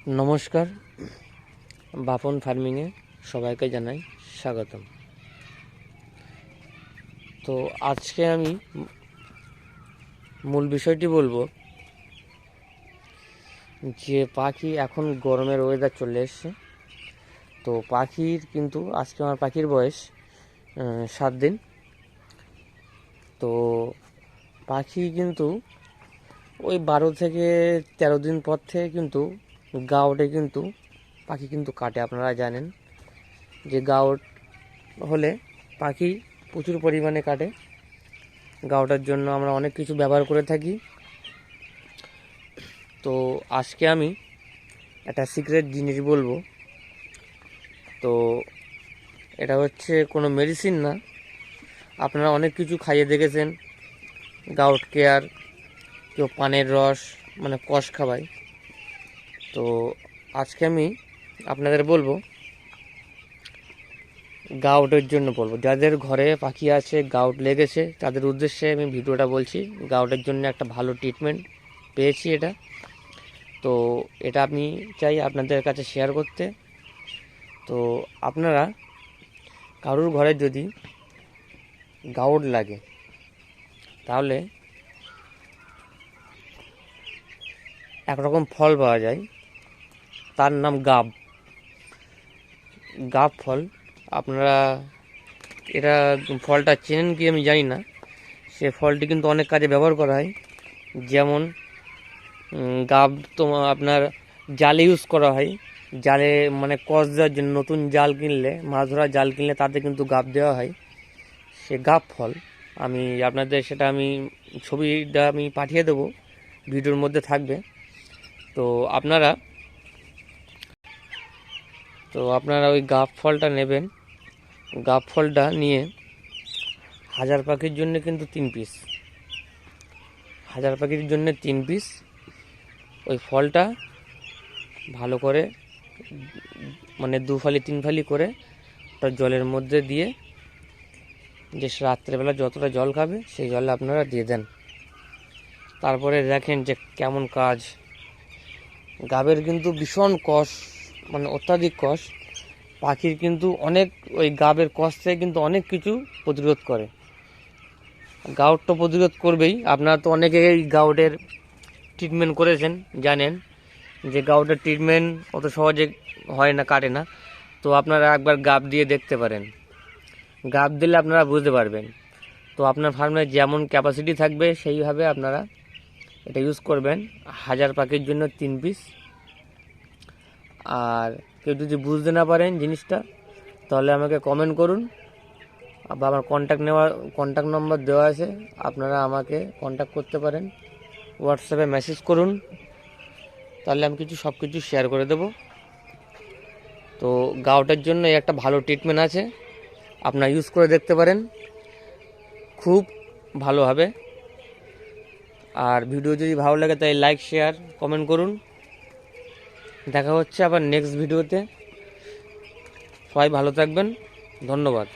নমস্কার, বাপন ফার্মিংয়ে সবাইকে জানাই স্বাগতম। তো আজকে আমি মূল বিষয়টি বলবো যে পাখি এখন গরমের ওয়েদার চলে এসছে। তো পাখির কিন্তু আজকে আমার পাখির বয়স 7 দিন। তো পাখি কিন্তু ওই 12 থেকে 13 দিন পর থেকে কিন্তু গাউটে কিন্তু পাখি কিন্তু কাটে। আপনারা জানেন যে গাউট হলে পাখি প্রচুর পরিমাণে কাটে। গাউটার জন্য আমরা অনেক কিছু ব্যবহার করে থাকি। তো আজকে আমি একটা সিক্রেট জিনিস বলবো। তো এটা হচ্ছে কোনো মেডিসিন না, আপনারা অনেক কিছু খাইয়ে দেখেছেন, গাউট কেয়ার, কেউ পানের রস মানে কষ খাওয়ায়। তো আজকে আমি আপনাদের বলবো গাউটের জন্য বলবো, যাদের ঘরে পাখি আছে গাউট লেগেছে তাদের উদ্দেশ্যে আমি ভিডিওটা বলছি। গাউটের জন্য একটা ভালো ট্রিটমেন্ট পেয়েছি এটা। তো এটা আমি চাই আপনাদের কাছে শেয়ার করতে। তো আপনারা কারোর ঘরে যদি গাউট লাগে তাহলে একরকম ফল পাওয়া যায়, তার নাম গাব ফল। আপনারা এটা ফলটা চেনেন কি আমি জানি না। সে ফলটি কিন্তু অনেক কাজে ব্যবহার করা হয়। যেমন গাব তো আপনার জালে ইউজ করা হয়, জালে মানে কষ দেওয়ার জন্য। নতুন জাল কিনলে, মাছ ধরার জাল কিনলে তাতে কিন্তু গাব দেওয়া হয়। সে গাব ফল আমি আপনাদের সেটা আমি ছবিটা আমি পাঠিয়ে দেবো, ভিডিওর মধ্যে থাকবে। তো আপনারা ওই গাব ফলটা নেবেন। গাব ফলটা নিয়ে 1000 পাখির জন্য কিন্তু 3 পিস, 1000 পাখির জন্য 3 পিস ওই ফলটা ভালো করে মানে 2 ফালি 3 ফালি করে ওটা জলের মধ্যে দিয়ে, যে রাত্রেবেলা যতটা জল খাবে সেই জলে আপনারা দিয়ে দেন। তারপরে দেখেন যে কেমন কাজ। গাবের কিন্তু ভীষণ কষ, মানে অত্যাধিক কষ। পাখির কিন্তু অনেক ওই গাবের কষ থেকে কিন্তু অনেক কিছু প্রতিরোধ করে। গাউট তো প্রতিরোধ করবেই। আপনারা তো অনেকেই গাউটের ট্রিটমেন্ট করেছেন, জানেন যে গাউটের ট্রিটমেন্ট অত সহজে হয় না, কাটে না। তো আপনারা একবার গাব দিয়ে দেখতে পারেন। গাব দিলে আপনারা বুঝতে পারবেন। তো আপনার ফার্মে যেমন ক্যাপাসিটি থাকবে সেইভাবে আপনারা এটা ইউজ করবেন। 1000 পাখির জন্য 3 পিস। আর কেউ যদি বুঝতে না পারেন জিনিসটা, তাহলে আমাকে কমেন্ট করুন বা আমার কন্ট্যাক্ট নম্বর দেওয়া আছে, আপনারা আমাকে কন্ট্যাক্ট করতে পারেন। হোয়াটসঅ্যাপে মেসেজ করুন, তাহলে আমি সব কিছু শেয়ার করে দেব। তো গাউটের জন্য এই একটা ভালো ট্রিটমেন্ট আছে, আপনারা ইউজ করে দেখতে পারেন, খুব ভালো হবে। আর ভিডিও যদি ভালো লাগে তাই লাইক শেয়ার কমেন্ট করুন। দেখা হচ্ছে আবার নেক্সট ভিডিওতে। সবাই ভালো থাকবেন, ধন্যবাদ।